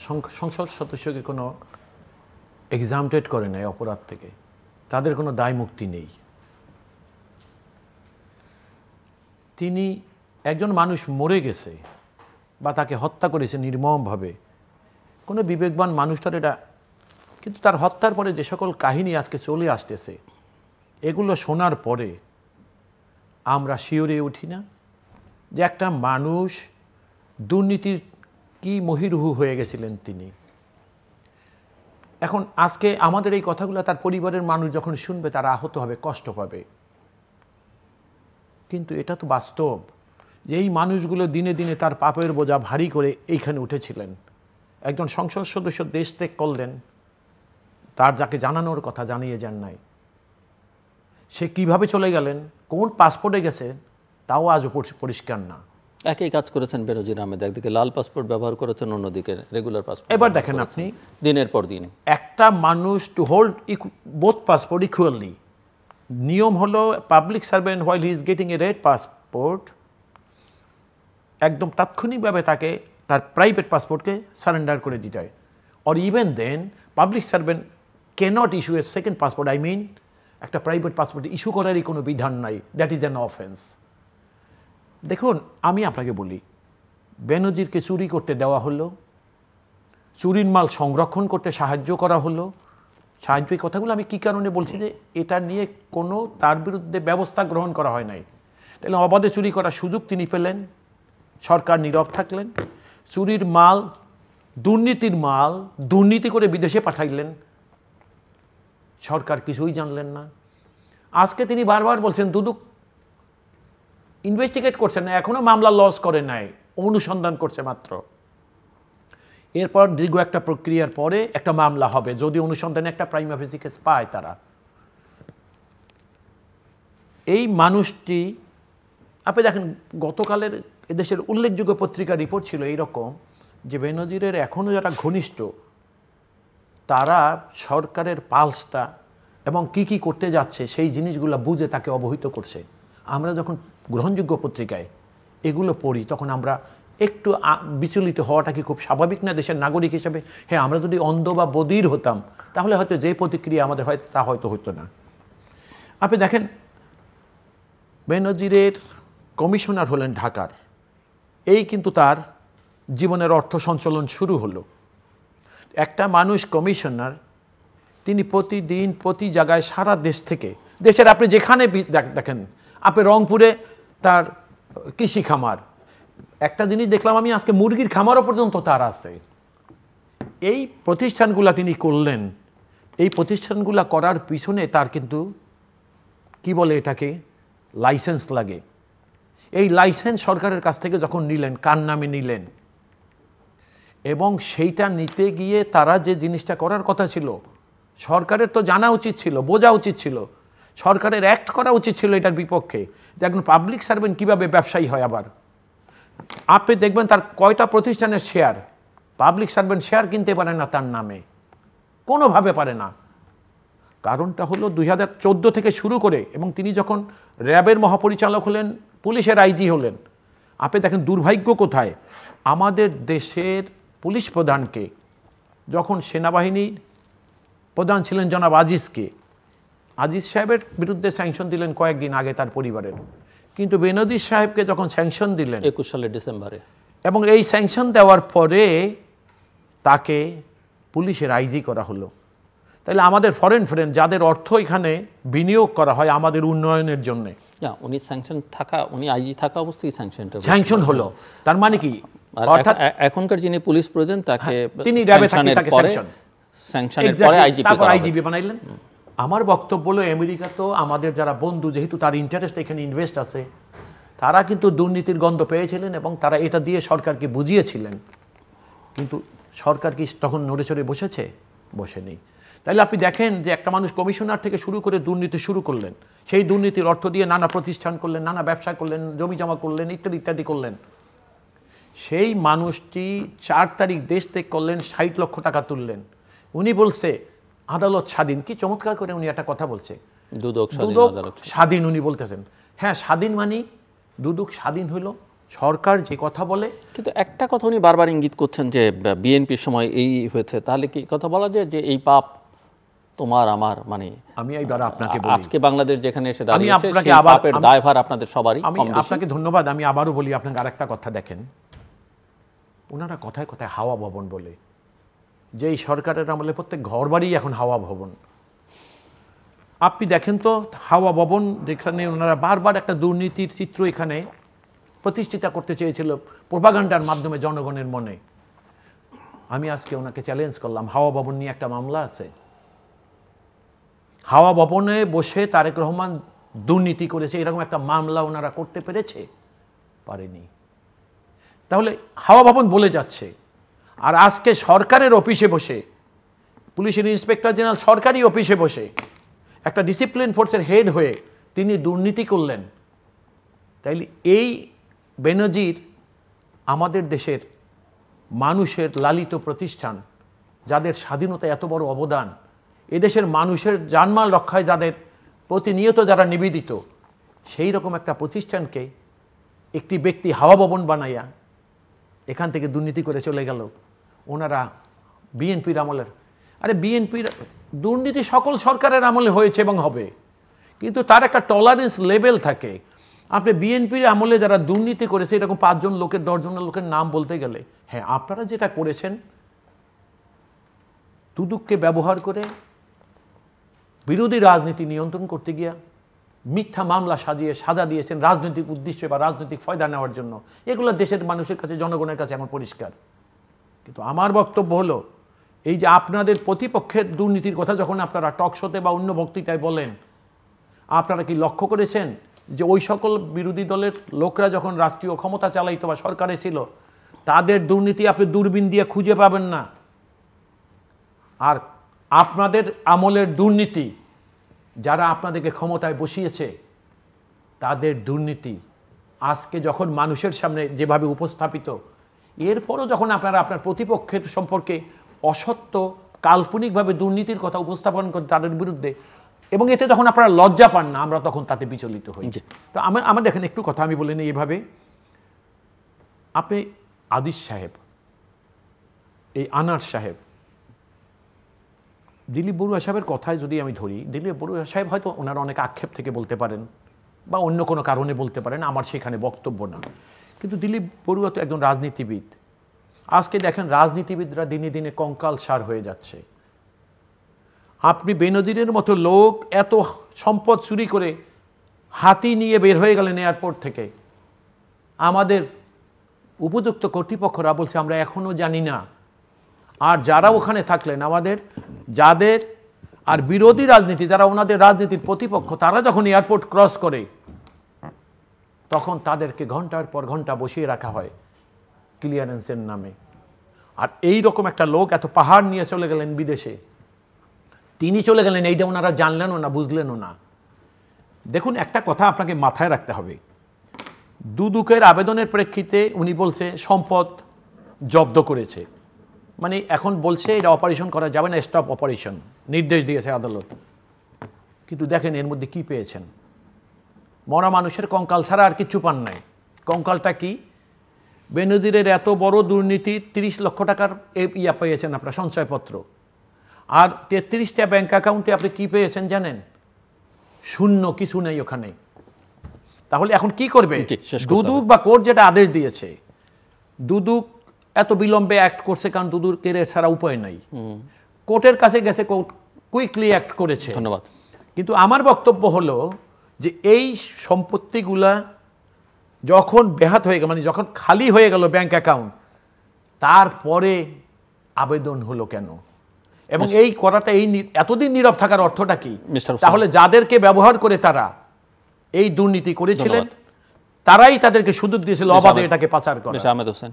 সংসদ সদস্যকে কোনো এক্সামটেড করে নেয় অপরাধ থেকে, তাদের কোনো দায় মুক্তি নেই। তিনি একজন মানুষ মরে গেছে বা তাকে হত্যা করেছে নির্মমভাবে, কোনো বিবেকবান মানুষ তার এটা, কিন্তু তার হত্যার পরে যে সকল কাহিনী আজকে চলে আসতেছে এগুলো শোনার পরে আমরা শিওরে উঠি না যে একটা মানুষ দুর্নীতির কি মহিরুহু হয়ে গেছিলেন তিনি। এখন আজকে আমাদের এই কথাগুলো তার পরিবারের মানুষ যখন শুনবে তারা আহত হবে, কষ্ট পাবে, কিন্তু এটা তো বাস্তব যে এই মানুষগুলো দিনে দিনে তার পাপের বোঝা ভারী করে এইখানে উঠেছিলেন। একজন সংসদ সদস্য দেশ ত্যাগ করলেন, তার যাকে জানানোর কথা জানিয়ে যান নাই, সে কিভাবে চলে গেলেন, কোন পাসপোর্টে গেছে তাও আজও পরিষ্কার না। একই কাজ করেছেন বেনজির আহমেদ, একদিকে লাল পাসপোর্ট ব্যবহার করেছেন, অন্যদিকে রেগুলার পাসপোর্ট। এবার দেখেন আপনি দিনের পর দিন একটা মানুষ to hold both passport equally, নিয়ম হলো public servant while he is getting a red passport একদম তাৎক্ষণিকভাবে তাকে তার প্রাইভেট পাসপোর্টকে সারেন্ডার করে দিতে হয়। Or even then public servant cannot issue a second passport, I mean একটা প্রাইভেট পাসপোর্ট ইস্যু করারই কোনো বিধান নাই, দ্যাট ইজ অ্যান অফেন্স। দেখুন আমি আপনাকে বলি, বেনজিরকে চুরি করতে দেওয়া হলো, চুরির মাল সংরক্ষণ করতে সাহায্য করা হলো। সাহায্য এই কথাগুলো আমি কী কারণে বলছি যে এটা নিয়ে কোনো তার বিরুদ্ধে ব্যবস্থা গ্রহণ করা হয় নাই। তাহলে অবাধে চুরি করার সুযোগ তিনি পেলেন, সরকার নীরব থাকলেন। চুরির মাল, দুর্নীতির মাল দুর্নীতি করে বিদেশে পাঠাইলেন, সরকার কিছুই জানলেন না। আজকে তিনি বারবার বলছেন দুদক ইনভেস্টিগেট করছেন না, এখনো মামলা লস করে নাই, অনুসন্ধান করছে মাত্র। এরপর দীর্ঘ একটা প্রক্রিয়ার পরে একটা মামলা হবে যদি অনুসন্ধানে একটা প্রাইমা ফেসি কেস পায় তারা। এই মানুষটি আপনি দেখেন গতকালের এদেশের উল্লেখযোগ্য পত্রিকা রিপোর্ট ছিল এইরকম যে বেনজিরের এখনও যারা ঘনিষ্ঠ তারা সরকারের পালসটা এবং কি কি করতে যাচ্ছে সেই জিনিসগুলো বুঝে তাকে অবহিত করছে। আমরা যখন গ্রহণযোগ্য পত্রিকায় এগুলো পড়ি তখন আমরা একটু বিচলিত হওয়াটা কি খুব স্বাভাবিক না দেশের নাগরিক হিসেবে? হ্যাঁ, আমরা যদি অন্ধ বা বধির হতাম তাহলে হয়তো যে প্রতিক্রিয়া আমাদের হয় তা হয়তো হতো না। আপনি দেখেন বেনজিরের কমিশনার হলেন ঢাকার, এই কিন্তু তার জীবনের অর্থ সঞ্চালন শুরু হলো। একটা মানুষ কমিশনার, তিনি প্রতিদিন প্রতি জায়গায় সারা দেশ থেকে, দেশের আপনি যেখানে দেখেন, আপনি রংপুরে তার কৃষি খামার, একটা জিনিস দেখলাম আমি আজকে মুরগির খামারও পর্যন্ত তার আছে। এই প্রতিষ্ঠানগুলা তিনি করলেন, এই প্রতিষ্ঠানগুলা করার পিছনে তার কিন্তু কি বলে এটাকে লাইসেন্স লাগে। এই লাইসেন্স সরকারের কাছ থেকে যখন নিলেন, কার নামে নিলেন, এবং সেইটা নিতে গিয়ে তারা যে জিনিসটা করার কথা ছিল সরকারের তো জানা উচিত ছিল, বোঝা উচিত ছিল, সরকারের অ্যাক্ট করা উচিত ছিল এটার বিপক্ষে যে একজন পাবলিক সার্ভেন্ট কীভাবে ব্যবসায়ী হয়। আবার আপনি দেখবেন তার কয়টা প্রতিষ্ঠানের শেয়ার, পাবলিক সার্ভেন্ট শেয়ার কিনতে পারে না তার নামে, কোনোভাবে পারে না। কারণটা হলো 2014 থেকে শুরু করে, এবং তিনি যখন র্যাবের মহাপরিচালক হলেন, পুলিশের আইজি হলেন, আপনি দেখেন দুর্ভাগ্য কোথায়, আমাদের দেশের পুলিশ প্রধানকে যখন সেনাবাহিনীর প্রধান ছিলেন জনাব আজিজকে, আজিজ সাহেবের বিরুদ্ধে স্যাংশন দিলেন কয়েকদিন আগে তার পরিবারের, কিন্তু বেনজির সাহেবকে যখন স্যাংশন দিলেন 21 সালের ডিসেম্বরে, এবং এই স্যাংশন দেওয়ার পরে তাকে পুলিশের আইজি করা হলো। তাহলে আমাদের ফরেন ফ্রেন্ড যাদের অর্থ এখানে বিনিয়োগ করা হয় আমাদের উন্নয়নের জন্য, উনি স্যাংশন থাকা, উনি আইজি থাকা অবস্থায় স্যাংশন হলো, তার মানে কি অর্থাৎ এখনকার যিনি পুলিশ প্রধান তাকে তিনি আইজিপি বানাইলেন। আমার বক্তব্য হলো আমেরিকা তো আমাদের যারা বন্ধু, যেহেতু তার ইন্টারেস্ট এখানে ইনভেস্ট আছে, তারা কিন্তু দুর্নীতির গন্ধ পেয়েছিলেন এবং তারা এটা দিয়ে সরকারকে বুঝিয়েছিলেন, কিন্তু সরকার কি তখন নড়ে চড়ে বসেছে? বসেনি। তাইলে আপনি দেখেন যে একটা মানুষ কমিশনার থেকে শুরু করে দুর্নীতি শুরু করলেন, সেই দুর্নীতির অর্থ দিয়ে নানা প্রতিষ্ঠান করলেন, নানা ব্যবসা করলেন, জমি জমা করলেন, ইত্যাদি ইত্যাদি করলেন। সেই মানুষটি 4 তারিখ দেশ ত্যাগ করলেন, 60 লক্ষ টাকা তুললেন। উনি বলছে আদালত স্বাধীন, কি চমৎকার করে উনি একটা কথা বলছে, দুদক স্বাধীন উনি বলতেছেন। হ্যাঁ, স্বাধীন মানে দুদক স্বাধীন হইল, সরকার যে কথা বলে। কিন্তু একটা কথা উনি বারবার ইঙ্গিত করছেন যে বিএনপির সময় এই হয়েছে, তাহলে কি কথা বলা যায় যে এই পাপ তোমার আমার, মানে আমি এইবার আপনাকে বলি, আজকে বাংলাদেশ যেখানে এসে দাঁড়িয়েছে আপনাকে সেই আবার পাপের দায়ভার আপনাদের সবারই। আমি আপনাকে ধন্যবাদ। আমি আবারও বলি আপনাকে আরেকটা কথা, দেখেন ওনারা কথায় কথায় হাওয়া ভবন বলে, যে এই সরকারের আমলে প্রত্যেক ঘর বাড়ি এখন হাওয়া ভবন। আপনি দেখেন তো হাওয়া ভবন যেখানে ওনারা বারবার একটা দুর্নীতির চিত্র এখানে প্রতিষ্ঠিত করতে চেয়েছিল প্রোপাগান্ডার মাধ্যমে জনগণের মনে। আমি আজকে ওনাকে চ্যালেঞ্জ করলাম, হাওয়া ভবন নিয়ে একটা মামলা আছে। হাওয়া ভবনে বসে তারেক রহমান দুর্নীতি করেছে এরকম একটা মামলা ওনারা করতে পেরেছে? পারেনি। তাহলে হাওয়া ভবন বলে যাচ্ছে, আর আজকে সরকারের অফিসে বসে, পুলিশের ইন্সপেক্টর জেনারেল সরকারি অফিসে বসে একটা ডিসিপ্লিন ফোর্সের হেড হয়ে তিনি দুর্নীতি করলেন। তাইলে এই বেনজির আমাদের দেশের মানুষের লালিত প্রতিষ্ঠান, যাদের স্বাধীনতা এত বড় অবদান, এদেশের মানুষের জানমাল রক্ষায় যাদের প্রতিনিয়ত যারা নিবেদিত, সেই রকম একটা প্রতিষ্ঠানকে একটি ব্যক্তি হাওয়া ভবন বানাইয়া এখান থেকে দুর্নীতি করে চলে গেল। ওনারা বিএনপির আমলের, আরে বিএনপির দুর্নীতি সকল সরকারের আমলে হয়েছে এবং হবে, কিন্তু তার একটা টলারেন্স লেভেল থাকে। আপনি বিএনপির আমলে যারা দুর্নীতি করেছে এরকম 5 জন লোকের 10 জনের লোকের নাম বলতে গেলে, হ্যাঁ আপনারা যেটা করেছেন দুদককে ব্যবহার করে বিরোধী রাজনীতি নিয়ন্ত্রণ করতে গিয়া মিথ্যা মামলা সাজিয়ে সাজা দিয়েছেন রাজনৈতিক উদ্দেশ্যে বা রাজনৈতিক ফায়দা নেওয়ার জন্য, এগুলো দেশের মানুষের কাছে, জনগণের কাছে এখন পরিষ্কার। কিন্তু আমার বক্তব্য হলো, এই যে আপনাদের প্রতিপক্ষের দুর্নীতির কথা যখন আপনারা টক শোতে বা অন্য বক্তৃতায় বলেন, আপনারা কি লক্ষ্য করেছেন যে ওই সকল বিরোধী দলের লোকরা যখন রাষ্ট্রীয় ক্ষমতা চালাইতো বা সরকারে ছিল, তাদের দুর্নীতি আপনি দূরবীন দিয়ে খুঁজে পাবেন না। আর আপনাদের আমলের দুর্নীতি যারা আপনাদেরকে ক্ষমতায় বসিয়েছে, তাদের দুর্নীতি আজকে যখন মানুষের সামনে যেভাবে উপস্থাপিত, এরপরও যখন আপনারা আপনার প্রতিপক্ষের সম্পর্কে অসত্য কাল্পনিকভাবে দুর্নীতির কথা উপস্থাপন করেন তাদের বিরুদ্ধে, এবং এতে যখন আপনারা লজ্জা পান না, আমরা তখন তাতে বিচলিত হই। তো আমার দেখেন একটু কথা আমি বলিনি এইভাবে, আপনি আদিস সাহেব, এই আনার সাহেব, দিলীপ বড়ুয়া সাহেবের কথায় যদি আমি ধরি, দিলীপ বড়ুয়া সাহেব হয়তো ওনারা অনেক আক্ষেপ থেকে বলতে পারেন বা অন্য কোনো কারণে বলতে পারেন, আমার সেখানে বক্তব্য না। কিন্তু দিলীপ বড়ুয়া তো একজন রাজনীতিবিদ। আজকে দেখেন রাজনীতিবিদরা দিনে দিনে কঙ্কালসার হয়ে যাচ্ছে। আপনি বেনজিরের মতো লোক এত সম্পদ চুরি করে হাতি নিয়ে বের হয়ে গেলেন এয়ারপোর্ট থেকে, আমাদের উপযুক্ত কর্তৃপক্ষরা বলছে আমরা এখনো জানি না। আর যারা ওখানে থাকলেন আমাদের যাদের আর বিরোধী রাজনীতি যারা ওনাদের রাজনীতির প্রতিপক্ষ, তারা যখন এয়ারপোর্ট ক্রস করে তখন তাদেরকে ঘন্টার পর ঘন্টা বসিয়ে রাখা হয় ক্লিয়ারেন্সের নামে। আর এই রকম একটা লোক এত পাহাড় নিয়ে চলে গেলেন বিদেশে, তিনি চলে গেলেন, এইটা ওনারা জানলেনও না, বুঝলেনও না। দেখুন একটা কথা আপনাকে মাথায় রাখতে হবে, দুদকের আবেদনের প্রেক্ষিতে উনি বলছে সম্পদ জব্দ করেছে, মানে এখন বলছে এটা অপারেশন করা যাবে না, স্টপ অপারেশন নির্দেশ দিয়েছে আদালত। কিন্তু দেখেন এর মধ্যে কি পেয়েছেন, মরা মানুষের কঙ্কাল ছাড়া আর কিচ্ছু পান নাই। কঙ্কালটা কি? বেনজিরের এত বড় দুর্নীতি, 30 লক্ষ টাকার পেয়েছেন আপনার সঞ্চয়পত্র, আর 33টা ব্যাংক অ্যাকাউন্টে আপনি কি পেয়েছেন জানেন? শূন্য, কিছু নেই ওখানে। তাহলে এখন কি করবে দুদক বা কোর্ট যেটা আদেশ দিয়েছে? দুদক এত বিলম্বে অ্যাক্ট করছে কারণ দুদকের ছাড়া উপায় নাই, কোর্টের কাছে গেছে, কোর্ট কুইকলি অ্যাক্ট করেছে। ধন্যবাদ। কিন্তু আমার বক্তব্য হলো যে এই সম্পত্তিগুলা যখন বেহাত হয়ে গেল, মানে যখন খালি হয়ে গেল ব্যাংক অ্যাকাউন্ট, তারপরে আবেদন হলো কেন? এবং এই করাটা, এই এতদিন নীরব থাকার অর্থটা কি? তাহলে যাদেরকে ব্যবহার করে তারা এই দুর্নীতি করেছিলেন, তারাই তাদেরকে সুযোগ দিয়েছিল অবাধে এটাকে পাচার করা। আহমেদ হোসেন।